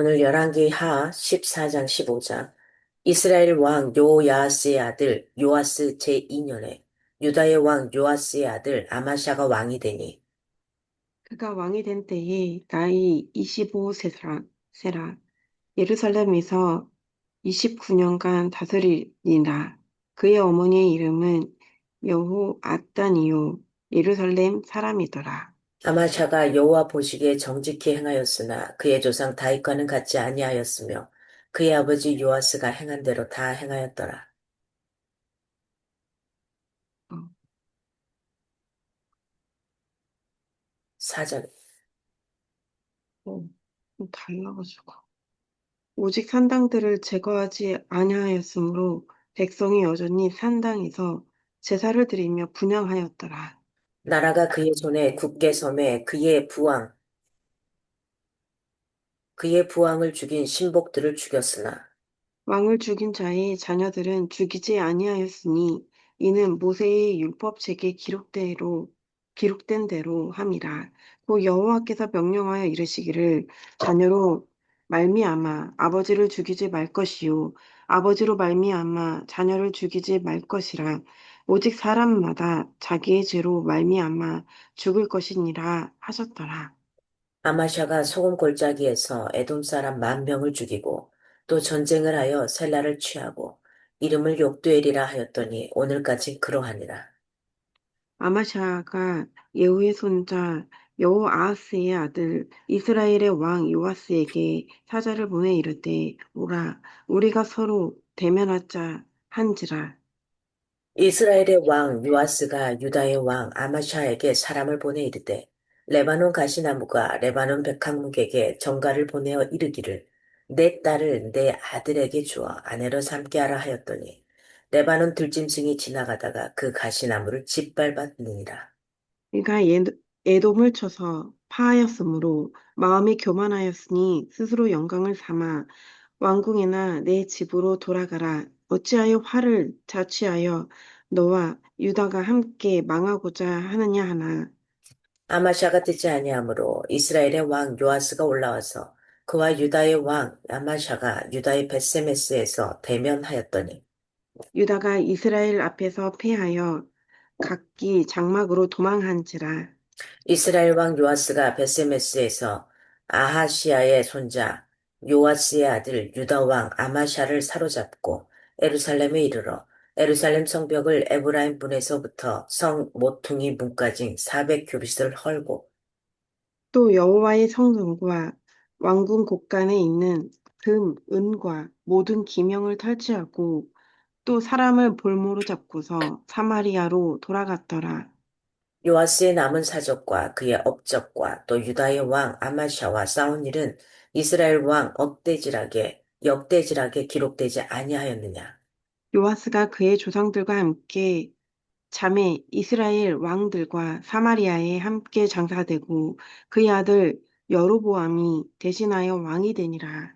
오늘 열왕기 하 14장 15장 이스라엘 왕 요야스의 아들 요아스 제2년에 유다의 왕 요아스의 아들 아마샤가 왕이 되니 그가 왕이 된 때에 나이 25세라 예루살렘에서 29년간 다스리니라. 그의 어머니의 이름은 여호아단이요 예루살렘 사람이더라. 아마샤가 여호와 보시기에 정직히 행하였으나 그의 조상 다윗과는 같지 아니하였으며 그의 아버지 요아스가 행한 대로 다 행하였더라. 어, 사절 좀 달라가지고. 오직 산당들을 제거하지 아니하였으므로 백성이 여전히 산당에서 제사를 드리며 분향하였더라. 나라가 그의 손에 굳게 섬에 그의 부왕을 죽인 신복들을 죽였으나 왕을 죽인 자의 자녀들은 죽이지 아니하였으니 이는 모세의 율법책에 기록된 대로 함이라. 곧 여호와께서 명령하여 이르시기를 자녀로 말미암아 아버지를 죽이지 말 것이요 아버지로 말미암아 자녀를 죽이지 말 것이라. 오직 사람마다 자기의 죄로 말미암아 죽을 것이니라 하셨더라. 아마샤가 소금 골짜기에서 에돔 사람 10,000명을 죽이고 또 전쟁을 하여 셀라를 취하고 이름을 욕두엘이라 하였더니 오늘까지 그러하니라. 아마샤가 예후의 손자 여호아하스의 아들 이스라엘의 왕 요아스에게 사자를 보내 이르되 오라 우리가 서로 대면하자 한지라. 이스라엘의 왕 요아스가 유다의 왕 아마샤에게 사람을 보내 이르되 레바논 가시나무가 레바논 백합목에게 전가를 보내어 이르기를 내 딸을 내 아들에게 주어 아내로 삼게 하라 하였더니 레바논 들짐승이 지나가다가 그 가시나무를 짓밟았느니라. 그가 에돔을 쳐서 파하였으므로 마음이 교만하였으니 스스로 영광을 삼아 왕궁에나 내 집으로 돌아가라. 어찌하여 화를 자취하여 너와 유다가 함께 망하고자 하느냐 하나. 아마샤가 듣지 아니하므로 이스라엘의 왕 요아스가 올라와서 그와 유다의 왕 아마샤가 유다의 벳세메스에서 대면하였더니 유다가 이스라엘 앞에서 패하여 각기 장막으로 도망한지라. 이스라엘 왕 요아스가 벳세메스에서 아하시아의 손자 요아스의 아들 유다 왕 아마샤를 사로잡고 에루살렘에 이르러 에루살렘 성벽을 에브라임 문에서부터 성 모퉁이 문까지 400규빗을 헐고 또 여호와의 성전과 왕궁 곳간에 있는 금, 은과 모든 기명을 탈취하고 또 사람을 볼모로 잡고서 사마리아로 돌아갔더라. 요아스의 남은 사적과 그의 업적과 또 유다의 왕 아마샤와 싸운 일은 이스라엘 왕 역대지락에 기록되지 아니하였느냐. 요아스가 그의 조상들과 함께 잠에 이스라엘 왕들과 사마리아에 함께 장사되고 그의 아들 여로보암이 대신하여 왕이 되니라.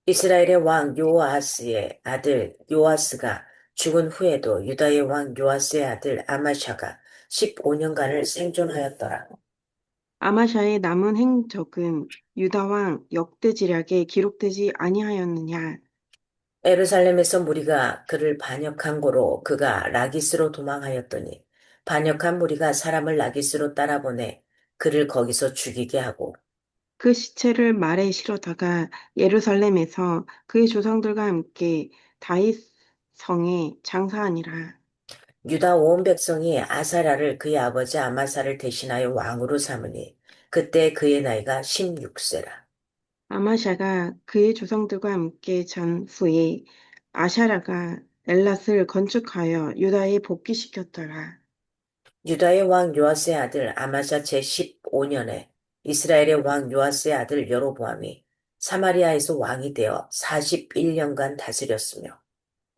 이스라엘의 왕 요아스의 아들 요아스가 죽은 후에도 유다의 왕 요아스의 아들 아마샤가 15년간을 생존하였더라. 아마샤의 남은 행적은 유다 왕 역대지략에 기록되지 아니하였느냐. 에루살렘에서 무리가 그를 반역한 고로 그가 라기스로 도망하였더니 반역한 무리가 사람을 라기스로 따라보내 그를 거기서 죽이게 하고 그 시체를 말에 실어다가 예루살렘에서 그의 조상들과 함께 다윗 성에 장사하니라. 유다 온 백성이 아사랴를 그의 아버지 아마사를 대신하여 왕으로 삼으니 그때 그의 나이가 16세라. 아마샤가 그의 조상들과 함께 잔 후에 아샤라가 엘랏을 건축하여 유다에 복귀시켰더라. 유다의 왕 요아스의 아들 아마샤 제15년에 이스라엘의 왕 요아스의 아들 여로보암이 사마리아에서 왕이 되어 41년간 다스렸으며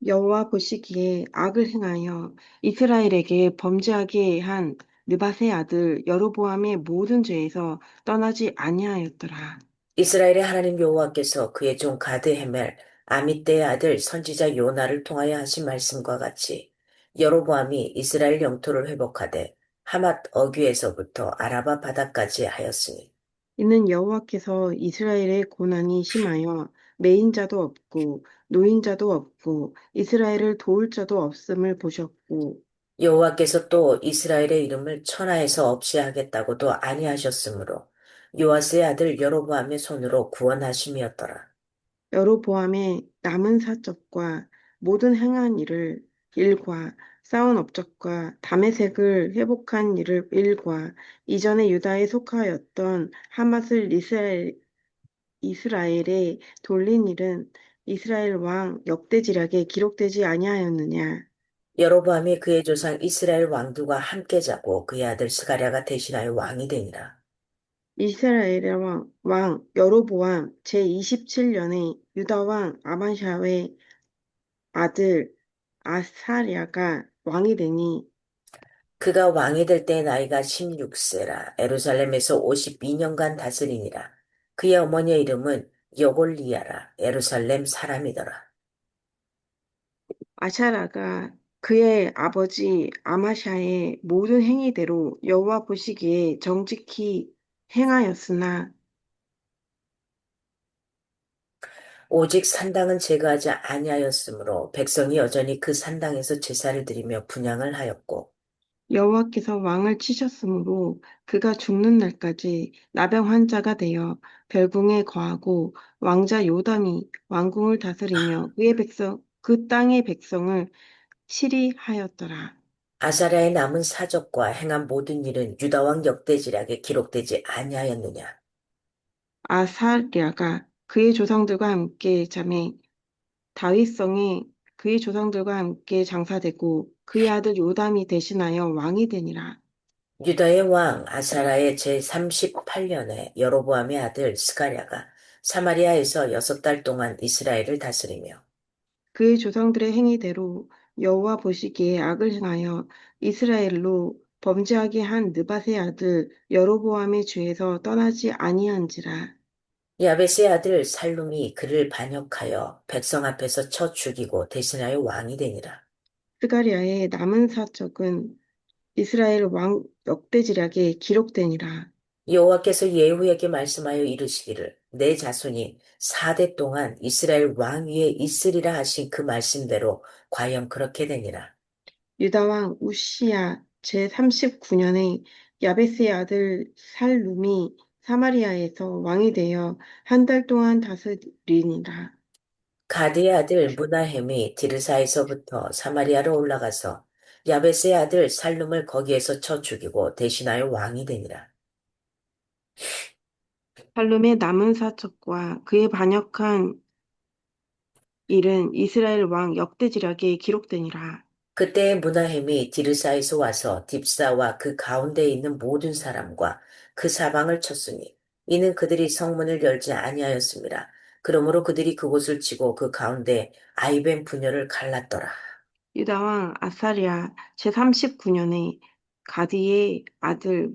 여호와 보시기에 악을 행하여 이스라엘에게 범죄하게 한 느밧의 아들 여로보암의 모든 죄에서 떠나지 아니하였더라. 이스라엘의 하나님 여호와께서 그의 종 가드 헤멜 아미떼의 아들 선지자 요나를 통하여 하신 말씀과 같이 여로보암이 이스라엘 영토를 회복하되 하맛 어귀에서부터 아라바 바다까지 하였으니 이는 여호와께서 이스라엘의 고난이 심하여 매인자도 없고 노인자도 없고 이스라엘을 도울 자도 없음을 보셨고 여호와께서 또 이스라엘의 이름을 천하에서 없이 하겠다고도 아니하셨으므로 요아스의 아들 여로보암의 손으로 구원하심이었더라. 여로보암의 남은 사적과 모든 행한 일과 쌓은 업적과 다메섹을 회복한 일과 이전에 유다에 속하였던 하맛을 이스라엘에 돌린 일은 이스라엘 왕 역대지략에 기록되지 아니하였느냐. 여로보암이 그의 조상 이스라엘 왕들과 함께 자고 그의 아들 스가랴가 대신하여 왕이 되니라. 이스라엘의 왕 여로보암 제27년에 유다 왕 아마샤의 아들 아사랴가 왕이 되니 그가 왕이 될 때 나이가 16세라 에루살렘에서 52년간 다스리니라. 그의 어머니의 이름은 여골리야라 에루살렘 사람이더라. 아샤라가 그의 아버지 아마샤의 모든 행위대로 여호와 보시기에 정직히 행하였으나 오직 산당은 제거하지 아니하였으므로 백성이 여전히 그 산당에서 제사를 드리며 분향을 하였고 여호와께서 왕을 치셨으므로 그가 죽는 날까지 나병 환자가 되어 별궁에 거하고 왕자 요담이 왕궁을 다스리며 그 땅의 백성을 치리하였더라. 아사랴의 남은 사적과 행한 모든 일은 유다왕 역대지략에 기록되지 아니하였느냐. 아사랴가 그의 조상들과 함께 잠에 다윗성에 그의 조상들과 함께 장사되고 그의 아들 요담이 대신하여 왕이 되니라. 유다의 왕 아사라의 제38년에 여로보암의 아들 스가랴가 사마리아에서 6달 동안 이스라엘을 다스리며 그의 조상들의 행위대로 여호와 보시기에 악을 행하여 이스라엘로 범죄하게 한 느밧의 아들 여로보암의 죄에서 떠나지 아니한지라. 야베스의 아들 살룸이 그를 반역하여 백성 앞에서 쳐 죽이고 대신하여 왕이 되니라. 스가랴의 남은 사적은 이스라엘 왕 역대지략에 기록되니라. 여호와께서 예후에게 말씀하여 이르시기를 내 자손이 4대 동안 이스라엘 왕 위에 있으리라 하신 그 말씀대로 과연 그렇게 되니라. 유다 왕 우시야 제39년에 야베스의 아들 살룸이 사마리아에서 왕이 되어 한 달 동안 다스리니라. 가드의 아들 무나햄이 디르사에서부터 사마리아로 올라가서 야베스의 아들 살룸을 거기에서 쳐 죽이고 대신하여 왕이 되니라. 살룸의 남은 사척과 그의 반역한 일은 이스라엘 왕 역대지략에 기록되니라. 그때 무나햄이 디르사에서 와서 딥사와 그 가운데에 있는 모든 사람과 그 사방을 쳤으니 이는 그들이 성문을 열지 아니하였습니다. 그러므로 그들이 그곳을 치고 그 가운데 아이벤 부녀를 갈랐더라. 유다 왕 아사랴 제39년에 가디의 아들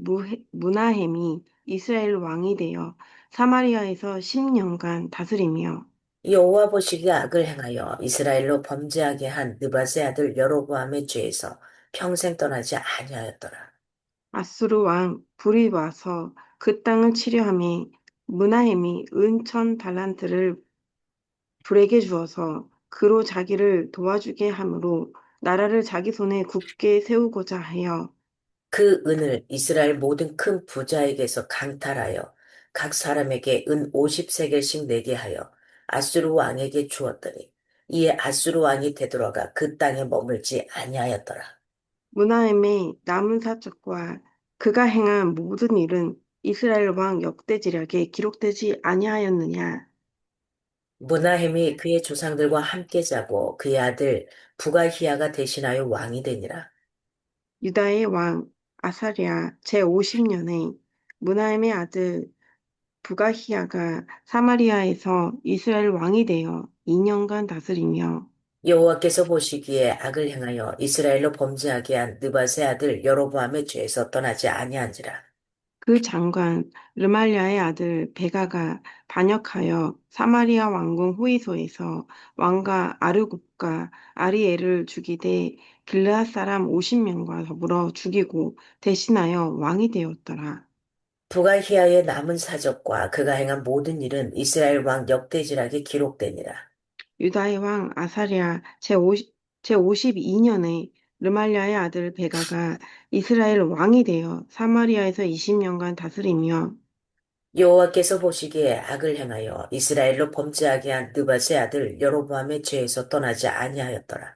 무나햄이 이스라엘 왕이 되어 사마리아에서 10년간 다스리며 여호와 보시기에 악을 행하여 이스라엘로 범죄하게 한 느밧의 아들 여로보암의 죄에서 평생 떠나지 아니하였더라. 아수르 왕 불이 와서 그 땅을 치려하며 무나햄이 은 1000달란트를 불에게 주어서 그로 자기를 도와주게 하므로 나라를 자기 손에 굳게 세우고자 하여 그 은을 이스라엘 모든 큰 부자에게서 강탈하여 각 사람에게 은 50세겔씩 내게 하여 아수르 왕에게 주었더니 이에 아수르 왕이 되돌아가 그 땅에 머물지 아니하였더라. 무나임의 남은 사적과 그가 행한 모든 일은 이스라엘 왕 역대지략에 기록되지 아니하였느냐. 무나햄이 그의 조상들과 함께 자고 그의 아들 부가히야가 대신하여 왕이 되니라. 유다의 왕 아사랴 제50년에 무나임의 아들 부가히야가 사마리아에서 이스라엘 왕이 되어 2년간 다스리며 여호와께서 보시기에 악을 행하여 이스라엘로 범죄하게 한 느밧의 아들 여로보암의 죄에서 떠나지 아니한지라. 그 장관 르말랴의 아들 베가가 반역하여 사마리아 왕궁 호위소에서 왕과 아르곱과 아리엘을 죽이되 길르앗 사람 50명과 더불어 죽이고 대신하여 왕이 되었더라. 부가히아의 남은 사적과 그가 행한 모든 일은 이스라엘 왕 역대지락에 기록되니라. 유다의 왕 아사랴 제52년에 르말랴의 아들 베가가 이스라엘 왕이 되어 사마리아에서 20년간 다스리며 여호와께서 보시기에 악을 행하여 이스라엘로 범죄하게 한 느밧의 아들 여로보암의 죄에서 떠나지 아니하였더라.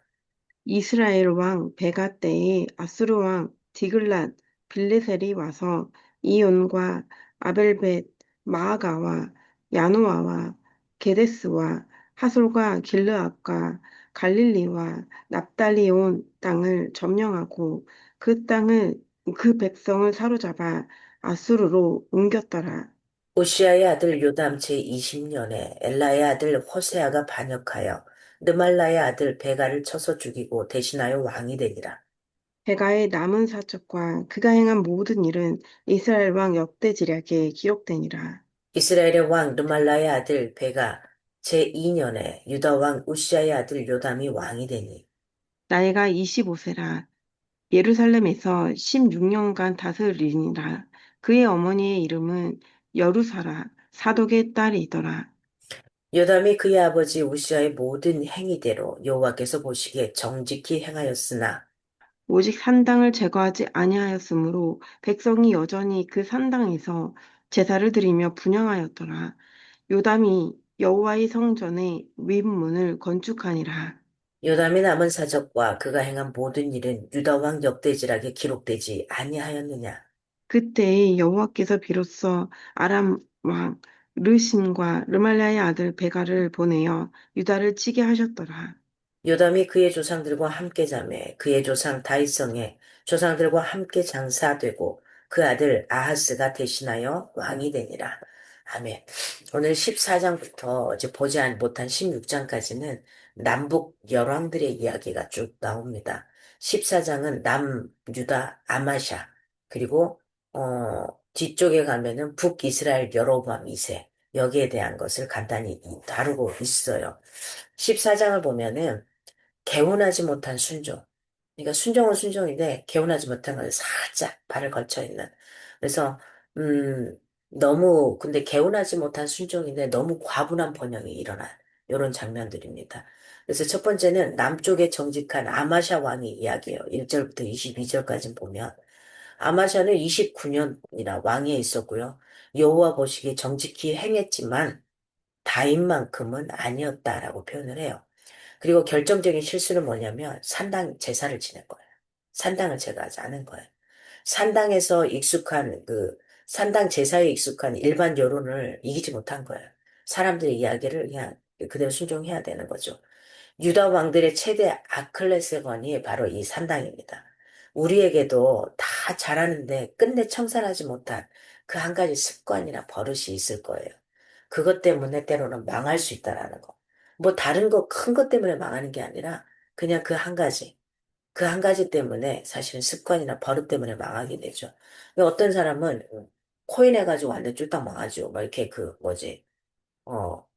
이스라엘 왕 베가 때에 아수르 왕 디글랏 빌레셀이 와서 이온과 아벨벳 마아가와 야노아와 게데스와 하솔과 길르앗과 갈릴리와 납달리 온 땅을 점령하고 그 땅을 그 백성을 사로잡아 아수르로 옮겼더라. 오시아의 아들 요담 제20년에 엘라의 아들 호세아가 반역하여 느말라의 아들 베가를 쳐서 죽이고 대신하여 왕이 되니라. 베가의 남은 사적과 그가 행한 모든 일은 이스라엘 왕 역대지략에 기록되니라. 이스라엘의 왕 느말라의 아들 베가 제2년에 유다 왕 우시아의 아들 요담이 왕이 되니 나이가 25세라 예루살렘에서 16년간 다스리니라. 그의 어머니의 이름은 여루사라 사독의 딸이더라. 요담이 그의 아버지 우시아의 모든 행위대로 여호와께서 보시기에 정직히 행하였으나 오직 산당을 제거하지 아니하였으므로 백성이 여전히 그 산당에서 제사를 드리며 분향하였더라. 요담이 여호와의 성전의 윗문을 건축하니라. 요담의 남은 사적과 그가 행한 모든 일은 유다 왕 역대지락에 기록되지 아니하였느냐. 그때에 여호와께서 비로소 아람 왕 르신과 르말랴의 아들 베가를 보내어 유다를 치게 하셨더라. 요담이 그의 조상들과 함께 자매 그의 조상 다윗성에 조상들과 함께 장사되고 그 아들 아하스가 대신하여 왕이 되니라. 아멘. 오늘 14장부터 이제 보지 못한 16장까지는 남북 열왕들의 이야기가 쭉 나옵니다. 14장은 남유다 아마샤 그리고 뒤쪽에 가면은 북이스라엘 여로보암 2세 여기에 대한 것을 간단히 다루고 있어요. 14장을 보면은 개운하지 못한 순종. 그러니까 순종은 순종인데 개운하지 못한 건 살짝 발을 걸쳐 있는. 그래서 너무 근데 개운하지 못한 순종인데 너무 과분한 번영이 일어난 이런 장면들입니다. 그래서 첫 번째는 남쪽에 정직한 아마샤 왕의 이야기예요. 1절부터 22절까지 보면 아마샤는 29년이나 왕위에 있었고요. 여호와 보시기에 정직히 행했지만 다인만큼은 아니었다라고 표현을 해요. 그리고 결정적인 실수는 뭐냐면 산당 제사를 지낸 거예요. 산당을 제거하지 않은 거예요. 산당에서 익숙한 산당 제사에 익숙한 일반 여론을 이기지 못한 거예요. 사람들의 이야기를 그냥 그대로 순종해야 되는 거죠. 유다 왕들의 최대 아클레스건이 바로 이 산당입니다. 우리에게도 다 잘하는데 끝내 청산하지 못한 그 한 가지 습관이나 버릇이 있을 거예요. 그것 때문에 때로는 망할 수 있다라는 거. 뭐 다른 거, 큰 것 때문에 망하는 게 아니라 그냥 그 한 가지. 그 한 가지 때문에 사실은 습관이나 버릇 때문에 망하게 되죠. 그러니까 어떤 사람은 코인 해가지고 완전 쫄딱 망하죠. 막 이렇게 어,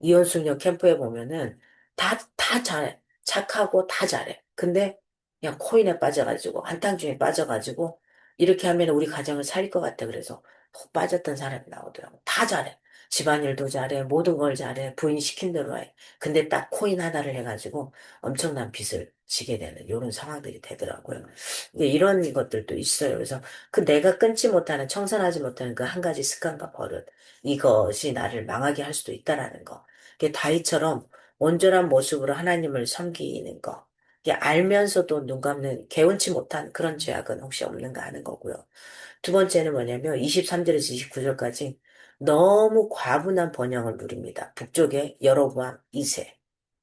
이혼숙녀 캠프에 보면은 다 잘해. 착하고 다 잘해. 근데 그냥 코인에 빠져가지고, 한탕중에 빠져가지고, 이렇게 하면 우리 가정을 살릴 것 같아. 그래서 푹 빠졌던 사람이 나오더라고. 다 잘해. 집안일도 잘해. 모든 걸 잘해. 부인 시킨 대로 해. 근데 딱 코인 하나를 해가지고 엄청난 빚을 지게 되는 이런 상황들이 되더라고요. 근데 이런 것들도 있어요. 그래서 그 내가 끊지 못하는, 청산하지 못하는 그 한 가지 습관과 버릇. 이것이 나를 망하게 할 수도 있다라는 거. 이게 다윗처럼 온전한 모습으로 하나님을 섬기는 거. 이게 알면서도 눈 감는 개운치 못한 그런 죄악은 혹시 없는가 하는 거고요. 두 번째는 뭐냐면 23절에서 29절까지 너무 과분한 번영을 누립니다. 북쪽의 여로보암 2세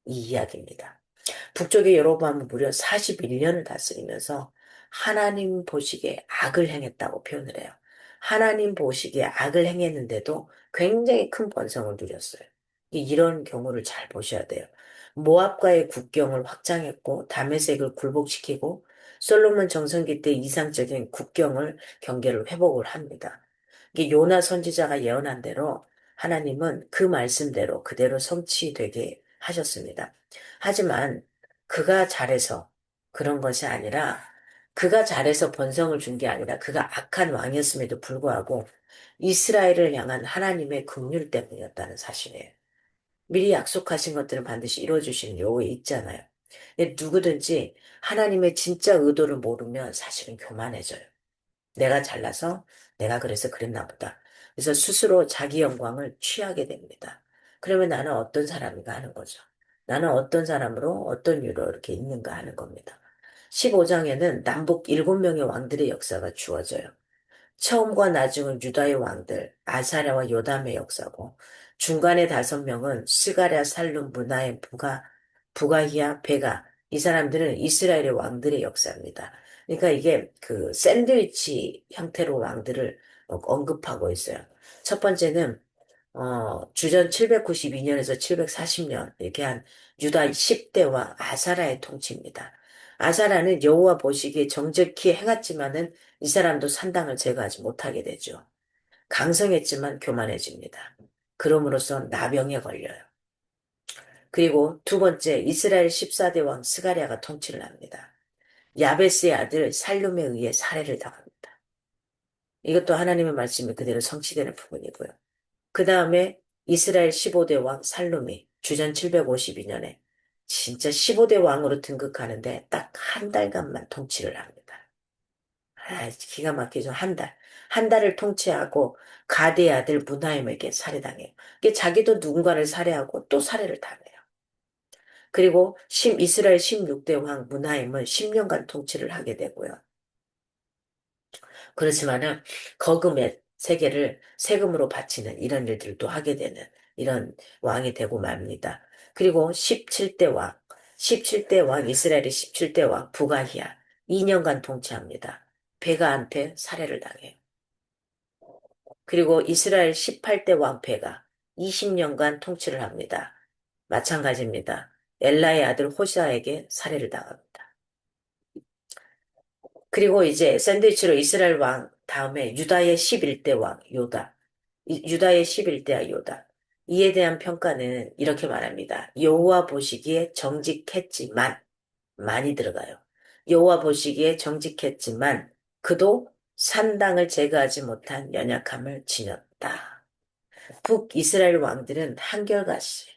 이 이야기입니다. 북쪽의 여로보암은 무려 41년을 다스리면서 하나님 보시기에 악을 행했다고 표현을 해요. 하나님 보시기에 악을 행했는데도 굉장히 큰 번성을 누렸어요. 이런 경우를 잘 보셔야 돼요. 모압과의 국경을 확장했고 다메섹을 굴복시키고 솔로몬 정성기 때 이상적인 국경을 경계를 회복을 합니다. 이게 요나 선지자가 예언한 대로 하나님은 그 말씀대로 그대로 성취되게 하셨습니다. 하지만 그가 잘해서 그런 것이 아니라 그가 잘해서 번성을 준 게 아니라 그가 악한 왕이었음에도 불구하고 이스라엘을 향한 하나님의 긍휼 때문이었다는 사실이에요. 미리 약속하신 것들은 반드시 이루어주시는 요에 있잖아요. 근데 누구든지 하나님의 진짜 의도를 모르면 사실은 교만해져요. 내가 잘나서 내가 그래서 그랬나 보다. 그래서 스스로 자기 영광을 취하게 됩니다. 그러면 나는 어떤 사람인가 하는 거죠. 나는 어떤 사람으로 어떤 이유로 이렇게 있는가 하는 겁니다. 15장에는 남북 7명의 왕들의 역사가 주어져요. 처음과 나중은 유다의 왕들, 아사랴와 요담의 역사고, 중간에 5명은 스가랴, 살룸, 문하의 부가히야, 베가. 이 사람들은 이스라엘의 왕들의 역사입니다. 그러니까 이게 그 샌드위치 형태로 왕들을 언급하고 있어요. 첫 번째는 주전 792년에서 740년 이렇게 한 유다 10대 왕 아사라의 통치입니다. 아사라는 여호와 보시기에 정직히 행했지만은 이 사람도 산당을 제거하지 못하게 되죠. 강성했지만 교만해집니다. 그럼으로써 나병에 걸려요. 그리고 두 번째 이스라엘 14대 왕 스가랴가 통치를 합니다. 야베스의 아들 살룸에 의해 살해를 당합니다. 이것도 하나님의 말씀이 그대로 성취되는 부분이고요. 그 다음에 이스라엘 15대 왕 살룸이 주전 752년에 진짜 15대 왕으로 등극하는데 딱 한 달간만 통치를 합니다. 아, 기가 막히죠. 한 달. 한 달을 통치하고 가드의 아들 문하임에게 살해당해요. 이게 자기도 누군가를 살해하고 또 살해를 당해요. 그리고 이스라엘 16대 왕 문하임은 10년간 통치를 하게 되고요. 그렇지만은 거금의 세계를 세금으로 바치는 이런 일들도 하게 되는 이런 왕이 되고 맙니다. 그리고 17대 왕, 17대 왕, 이스라엘의 17대 왕 부가히야 2년간 통치합니다. 베가한테 살해를 당해요. 그리고 이스라엘 18대 왕 베가 20년간 통치를 합니다. 마찬가지입니다. 엘라의 아들 호시아에게 살해를 당합니다. 그리고 이제 샌드위치로 이스라엘 왕 다음에 유다의 11대 왕 요다. 유다의 11대 요다. 이에 대한 평가는 이렇게 말합니다. 여호와 보시기에 정직했지만 많이 들어가요. 여호와 보시기에 정직했지만 그도 산당을 제거하지 못한 연약함을 지녔다. 북이스라엘 왕들은 한결같이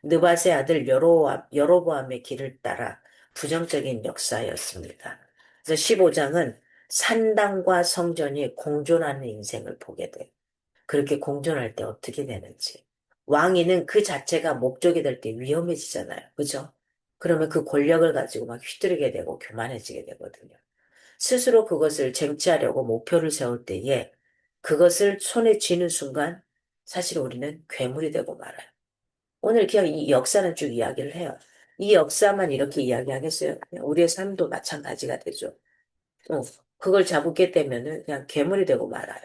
느밧의 아들 여로보암의 길을 따라 부정적인 역사였습니다. 그래서 15장은 산당과 성전이 공존하는 인생을 보게 돼요. 그렇게 공존할 때 어떻게 되는지. 왕위는 그 자체가 목적이 될 때 위험해지잖아요. 그죠? 그러면 그 권력을 가지고 막 휘두르게 되고 교만해지게 되거든요. 스스로 그것을 쟁취하려고 목표를 세울 때에 그것을 손에 쥐는 순간 사실 우리는 괴물이 되고 말아요. 오늘 그냥 이 역사는 쭉 이야기를 해요. 이 역사만 이렇게 이야기하겠어요? 그냥 우리의 삶도 마찬가지가 되죠. 어, 그걸 잡게 되면은 그냥 괴물이 되고 말아요.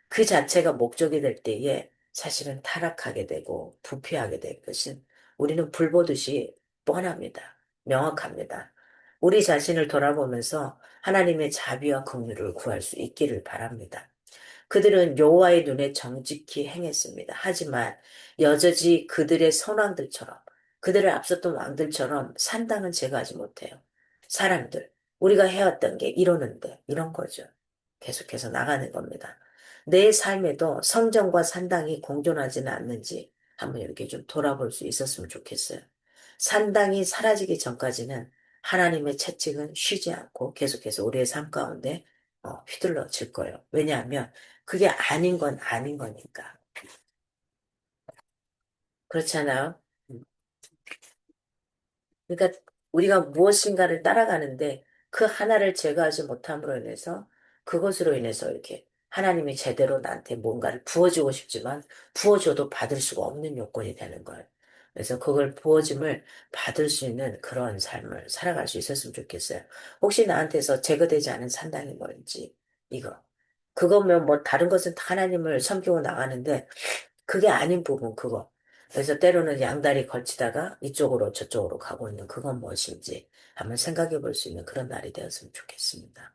그 자체가 목적이 될 때에 사실은 타락하게 되고 부패하게 될 것은 우리는 불 보듯이 뻔합니다. 명확합니다. 우리 자신을 돌아보면서 하나님의 자비와 긍휼을 구할 수 있기를 바랍니다. 그들은 여호와의 눈에 정직히 행했습니다. 하지만 여전히 그들의 선왕들처럼 그들을 앞섰던 왕들처럼 산당은 제거하지 못해요. 사람들, 우리가 해왔던 게 이러는데 이런 거죠. 계속해서 나가는 겁니다. 내 삶에도 성전과 산당이 공존하지는 않는지 한번 이렇게 좀 돌아볼 수 있었으면 좋겠어요. 산당이 사라지기 전까지는 하나님의 채찍은 쉬지 않고 계속해서 우리의 삶 가운데 휘둘러질 거예요. 왜냐하면 그게 아닌 건 아닌 거니까. 그렇잖아요. 그러니까 우리가 무엇인가를 따라가는데 그 하나를 제거하지 못함으로 인해서 그것으로 인해서 이렇게 하나님이 제대로 나한테 뭔가를 부어주고 싶지만 부어줘도 받을 수가 없는 요건이 되는 거예요. 그래서 그걸 부어짐을 받을 수 있는 그런 삶을 살아갈 수 있었으면 좋겠어요. 혹시 나한테서 제거되지 않은 산당이 뭔지 이거. 그거면 뭐 다른 것은 다 하나님을 섬기고 나가는데 그게 아닌 부분 그거. 그래서 때로는 양다리 걸치다가 이쪽으로 저쪽으로 가고 있는 그건 무엇인지 한번 생각해 볼 수 있는 그런 날이 되었으면 좋겠습니다.